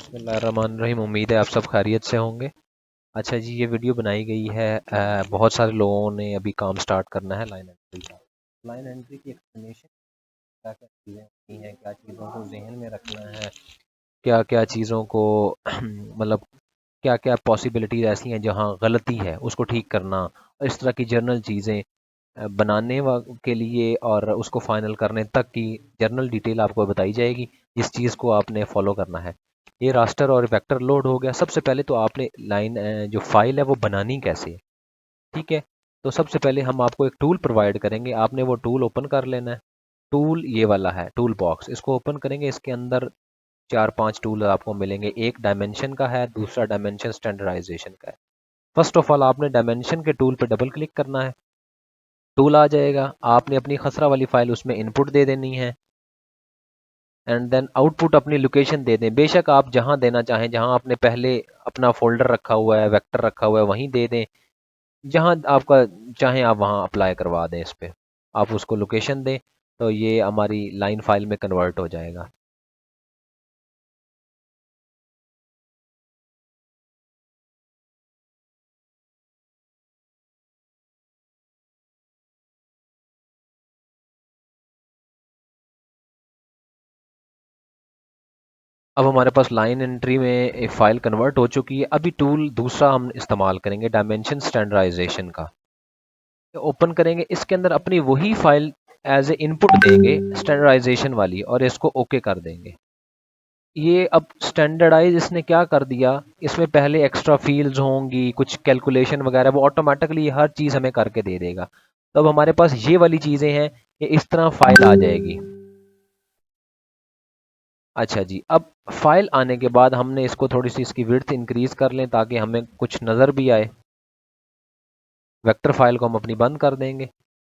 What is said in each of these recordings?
बिस्मिल्लाहिर्रहमानिर्रहीम। उम्मीद है आप सब खैरियत से होंगे। अच्छा जी, ये वीडियो बनाई गई है, बहुत सारे लोगों ने अभी काम स्टार्ट करना है लाइन एंट्री का। लाइन एंट्री की एक्सप्लेनेशन, क्या क्या चीज़ें होती हैं, क्या चीज़ों को जहन में रखना है, क्या क्या चीज़ों को मतलब क्या क्या पॉसिबिलिटीज ऐसी हैं जहाँ गलती है उसको ठीक करना, इस तरह की जर्नल चीज़ें बनाने के लिए और उसको फाइनल करने तक की जर्नल डिटेल आपको बताई जाएगी, जिस चीज़ को आपने फॉलो करना है। ये रास्टर और वेक्टर लोड हो गया। सबसे पहले तो आपने लाइन जो फाइल है वो बनानी कैसे है, ठीक है। तो सबसे पहले हम आपको एक टूल प्रोवाइड करेंगे, आपने वो टूल ओपन कर लेना है। टूल ये वाला है, टूल बॉक्स, इसको ओपन करेंगे। इसके अंदर 4-5 टूल आपको मिलेंगे। एक डायमेंशन का है, दूसरा डायमेंशन स्टैंडर्डाइजेशन का है। फर्स्ट ऑफ ऑल आपने डायमेंशन के टूल पे डबल क्लिक करना है, टूल आ जाएगा। आपने अपनी खसरा वाली फाइल उसमें इनपुट दे देनी है एंड देन आउटपुट अपनी लोकेशन दे दें। बेशक आप जहां देना चाहें, जहां आपने पहले अपना फोल्डर रखा हुआ है, वेक्टर रखा हुआ है, वहीं दे दें। जहां आपका चाहें आप वहां अप्लाई करवा दें। इस पे आप उसको लोकेशन दें तो ये हमारी लाइन फाइल में कन्वर्ट हो जाएगा। अब हमारे पास लाइन एंट्री में एक फ़ाइल कन्वर्ट हो चुकी है। अभी टूल दूसरा हम इस्तेमाल करेंगे, डायमेंशन स्टैंडर्डाइजेशन का। ओपन करेंगे, इसके अंदर अपनी वही फाइल एज ए इनपुट देंगे स्टैंडर्डाइजेशन वाली, और इसको ओके कर देंगे। ये अब स्टैंडर्डाइज इसने क्या कर दिया, इसमें पहले एक्स्ट्रा फील्ड्स होंगी, कुछ कैलकुलेशन वगैरह, वो ऑटोमेटिकली हर चीज़ हमें करके दे देगा। तो अब हमारे पास ये वाली चीज़ें हैं, ये इस तरह फाइल आ जाएगी। अच्छा जी, अब फाइल आने के बाद हमने इसको थोड़ी सी इसकी विड्थ इंक्रीज कर लें ताकि हमें कुछ नज़र भी आए। वेक्टर फाइल को हम अपनी बंद कर देंगे।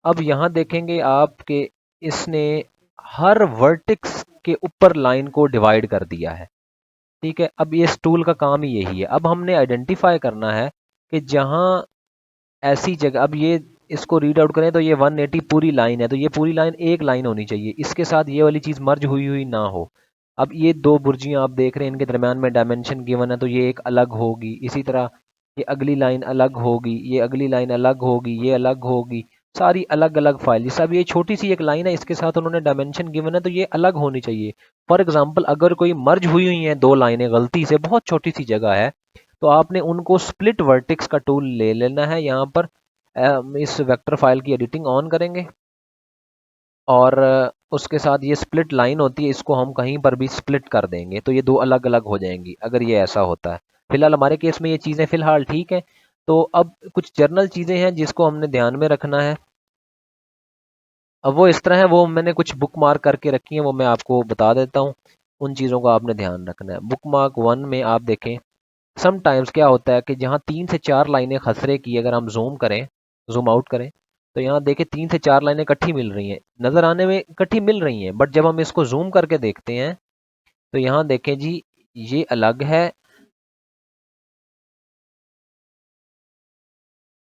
अब यहाँ देखेंगे आपके इसने हर वर्टेक्स के ऊपर लाइन को डिवाइड कर दिया है, ठीक है। अब ये इस टूल का काम ही यही है। अब हमने आइडेंटिफाई करना है कि जहाँ ऐसी जगह, अब ये इसको रीड आउट करें तो ये 180 पूरी लाइन है, तो ये पूरी लाइन एक लाइन होनी चाहिए, इसके साथ ये वाली चीज़ मर्ज हुई हुई ना हो। अब ये दो बुर्जियां आप देख रहे हैं, इनके दरम्यान में डायमेंशन गिवन है, तो ये एक अलग होगी। इसी तरह ये अगली लाइन अलग होगी, ये अगली लाइन अलग होगी, ये अलग होगी, सारी अलग अलग फाइल। जैसे अब ये छोटी सी एक लाइन है, इसके साथ उन्होंने डायमेंशन गिवन है, तो ये अलग होनी चाहिए। फॉर एग्जाम्पल अगर कोई मर्ज हुई हुई है दो लाइनें गलती से, बहुत छोटी सी जगह है, तो आपने उनको स्प्लिट वर्टेक्स का टूल ले लेना है। यहाँ पर इस वेक्टर फाइल की एडिटिंग ऑन करेंगे और उसके साथ ये स्प्लिट लाइन होती है, इसको हम कहीं पर भी स्प्लिट कर देंगे तो ये दो अलग अलग हो जाएंगी, अगर ये ऐसा होता है। फिलहाल हमारे केस में ये चीज़ें फिलहाल ठीक है। तो अब कुछ जर्नल चीज़ें हैं जिसको हमने ध्यान में रखना है। अब वो इस तरह है, वो मैंने कुछ बुक मार्क करके रखी हैं, वो मैं आपको बता देता हूँ। उन चीज़ों का आपने ध्यान रखना है। बुक मार्क 1 में आप देखें, समटाइम्स क्या होता है कि जहाँ 3 से 4 लाइनें खसरे की अगर हम जूम करें, जूम आउट करें, तो यहाँ देखें 3 से 4 लाइनें इकट्ठी मिल रही हैं, नज़र आने में इकट्ठी मिल रही हैं, बट जब हम इसको जूम करके देखते हैं तो यहाँ देखें जी, ये अलग है,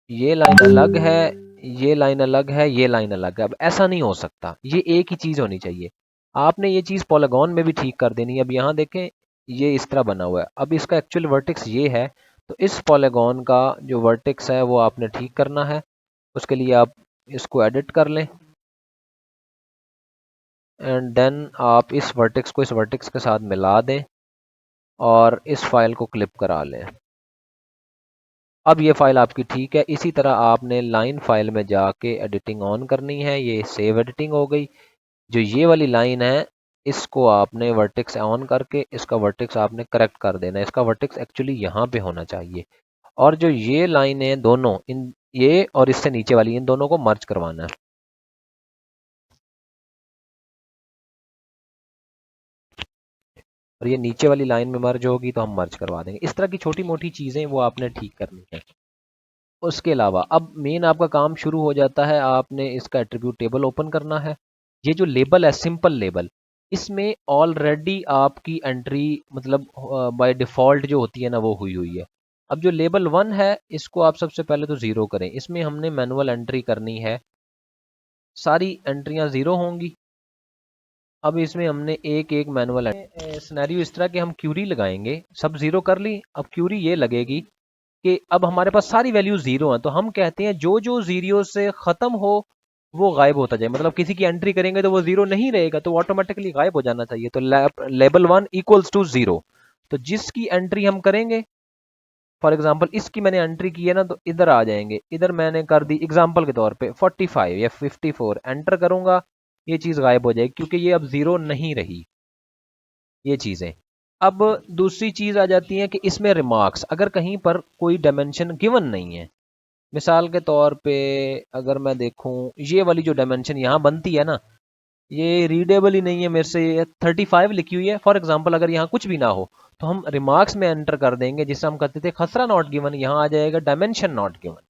ये लाइन अलग है, ये लाइन अलग है, ये लाइन अलग है। अब ऐसा नहीं हो सकता, ये एक ही चीज़ होनी चाहिए। आपने ये चीज़ पॉलीगॉन में भी ठीक कर देनी है। अब यहाँ देखें, ये इस तरह बना हुआ है, अब इसका एक्चुअल वर्टेक्स ये है, तो इस पॉलीगॉन का जो वर्टेक्स है वो आपने ठीक करना है। उसके लिए आप इसको एडिट कर लें एंड देन आप इस वर्टेक्स को इस वर्टेक्स के साथ मिला दें और इस फाइल को क्लिप करा लें। अब ये फाइल आपकी ठीक है। इसी तरह आपने लाइन फाइल में जाके एडिटिंग ऑन करनी है। ये सेव एडिटिंग हो गई। जो ये वाली लाइन है, इसको आपने वर्टेक्स ऑन करके इसका वर्टेक्स आपने करेक्ट कर देना है। इसका वर्टेक्स एक्चुअली यहाँ पे होना चाहिए, और जो ये लाइन है दोनों, इन ये और इससे नीचे वाली, इन दोनों को मर्ज करवाना है। और ये नीचे वाली लाइन में मर्ज होगी तो हम मर्ज करवा देंगे। इस तरह की छोटी मोटी चीज़ें वो आपने ठीक करनी है। उसके अलावा अब मेन आपका काम शुरू हो जाता है, आपने इसका एट्रीब्यूट टेबल ओपन करना है। ये जो लेबल है, सिंपल लेबल, इसमें ऑलरेडी आपकी एंट्री मतलब बाय डिफ़ॉल्ट जो होती है ना, वो हुई हुई है। अब जो लेबल 1 है, इसको आप सबसे पहले तो ज़ीरो करें। इसमें हमने मैनुअल एंट्री करनी है, सारी एंट्रियां ज़ीरो होंगी। अब इसमें हमने एक एक मैनुअल सिनेरियो इस तरह के हम क्यूरी लगाएंगे, सब जीरो कर ली। अब क्यूरी ये लगेगी कि अब हमारे पास सारी वैल्यू जीरो हैं, तो हम कहते हैं जो जो जीरो से खत्म हो वो गायब होता जाए। मतलब किसी की एंट्री करेंगे तो वो जीरो नहीं रहेगा, तो ऑटोमेटिकली गायब हो जाना चाहिए। तो लेबल 1 इक्वल्स टू जीरो। तो जिसकी एंट्री हम करेंगे, फॉर एग्जाम्पल इसकी मैंने एंट्री की है ना, तो इधर आ जाएंगे। इधर मैंने कर दी एग्जाम्पल के तौर पे 45 या 54, एंटर करूंगा, ये चीज गायब हो जाएगी क्योंकि ये अब जीरो नहीं रही ये चीजें। अब दूसरी चीज आ जाती है कि इसमें रिमार्क्स, अगर कहीं पर कोई डायमेंशन गिवन नहीं है, मिसाल के तौर पे अगर मैं देखूं ये वाली जो डायमेंशन यहाँ बनती है ना, ये रीडेबल ही नहीं है मेरे से, ये 35 लिखी हुई है फॉर एग्जांपल। अगर यहाँ कुछ भी ना हो तो हम रिमार्क्स में एंटर कर देंगे, जिससे हम कहते थे खसरा नॉट गिवन, यहाँ आ जाएगा डायमेंशन नॉट गिवन।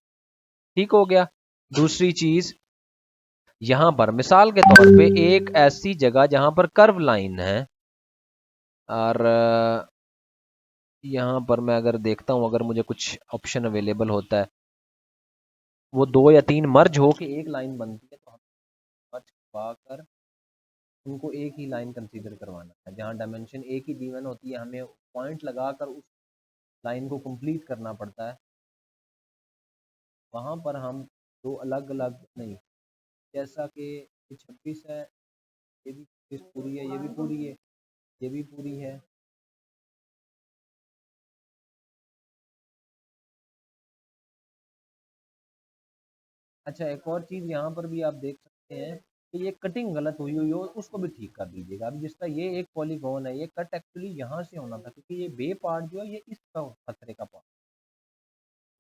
ठीक हो गया। दूसरी चीज, यहाँ पर मिसाल के तौर पे एक ऐसी जगह जहां पर कर्व लाइन है, और यहाँ पर मैं अगर देखता हूँ, अगर मुझे कुछ ऑप्शन अवेलेबल होता है, वो 2 या 3 मर्ज हो के एक लाइन बनती है, तो हम मर्ज करवा कर उनको एक ही लाइन कंसीडर करवाना है। जहाँ डायमेंशन एक ही गिवन होती है, हमें पॉइंट लगाकर उस लाइन को कंप्लीट करना पड़ता है। वहाँ पर हम दो अलग अलग नहीं, जैसा कि 26 है, ये भी 26 पूरी है, ये भी पूरी है, ये भी पूरी है। अच्छा, एक और चीज़ यहाँ पर भी आप देख सकते हैं कि ये कटिंग गलत हुई हुई हो, उसको भी ठीक कर दीजिएगा। अभी जिसका ये एक पॉलीगॉन है, ये कट एक्चुअली यहाँ से होना था, क्योंकि ये बे पार्ट जो है ये इसका खतरे का पार्ट,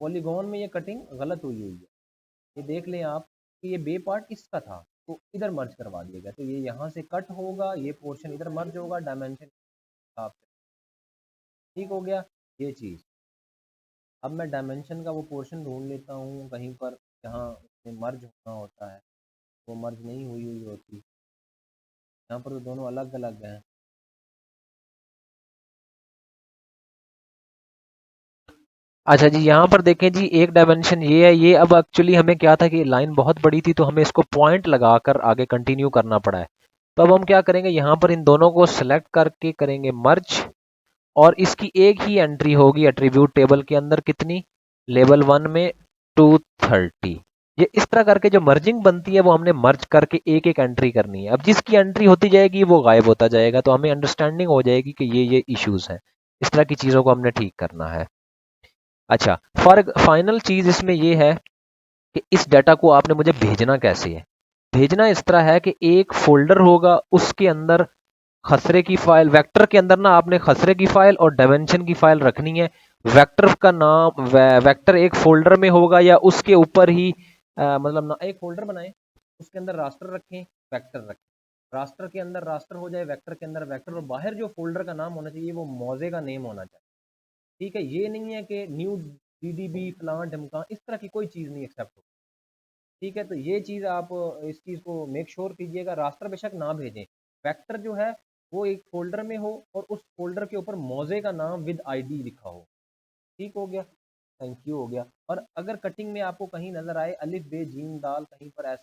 पॉलीगॉन में ये कटिंग गलत हुई हुई है। ये देख लें आप कि ये बे पार्ट इसका था, तो इधर मर्ज करवा दिएगा, तो ये यहाँ से कट होगा, ये पोर्शन इधर मर्ज होगा, डायमेंशन हिसाब से। ठीक हो गया ये चीज़। अब मैं डायमेंशन का वो पोर्शन ढूंढ लेता हूँ कहीं पर जहाँ उसमें मर्ज होना होता है, वो मर्ज नहीं हुई हुई होती। यहाँ पर तो दोनों अलग अलग हैं। अच्छा जी, यहाँ पर देखें जी, एक डायमेंशन ये है। ये अब एक्चुअली हमें क्या था कि लाइन बहुत बड़ी थी, तो हमें इसको पॉइंट लगाकर आगे कंटिन्यू करना पड़ा है। तो अब हम क्या करेंगे, यहाँ पर इन दोनों को सिलेक्ट करके करेंगे मर्ज, और इसकी एक ही एंट्री होगी एट्रीब्यूट टेबल के अंदर, कितनी, लेवल 1 में 230। ये इस तरह करके जो मर्जिंग बनती है वो हमने मर्ज करके एक एक एंट्री करनी है। अब जिसकी एंट्री होती जाएगी वो गायब होता जाएगा, तो हमें अंडरस्टैंडिंग हो जाएगी कि ये इश्यूज हैं। इस तरह की चीज़ों को हमने ठीक करना है। अच्छा, फॉर फाइनल चीज़ इसमें ये है कि इस डाटा को आपने मुझे भेजना कैसे है। भेजना इस तरह है कि एक फोल्डर होगा, उसके अंदर खसरे की फाइल, वेक्टर के अंदर ना आपने खसरे की फाइल और डायमेंशन की फाइल रखनी है। वेक्टर का नाम वेक्टर एक फोल्डर में होगा, या उसके ऊपर ही मतलब ना, एक फोल्डर बनाएं, उसके अंदर रास्टर रखें, वेक्टर रखें, रास्टर के अंदर रास्टर हो जाए, वेक्टर के अंदर वेक्टर, और बाहर जो फोल्डर का नाम होना चाहिए वो मौजे का नेम होना चाहिए। ठीक है, ये नहीं है कि न्यू डीडीबी फलां ढमका, इस तरह की कोई चीज़ नहीं एक्सेप्ट हो। ठीक है, तो ये चीज़ आप इस चीज़ को मेक श्योर कीजिएगा। रास्टर बेशक ना भेजें, वेक्टर जो है वो एक फोल्डर में हो और उस फोल्डर के ऊपर मौजे का नाम विद आईडी लिखा हो। ठीक हो गया, थैंक यू हो गया। और अगर कटिंग में आपको कहीं नजर आए अलिफ बे जीम दाल कहीं पर ऐसा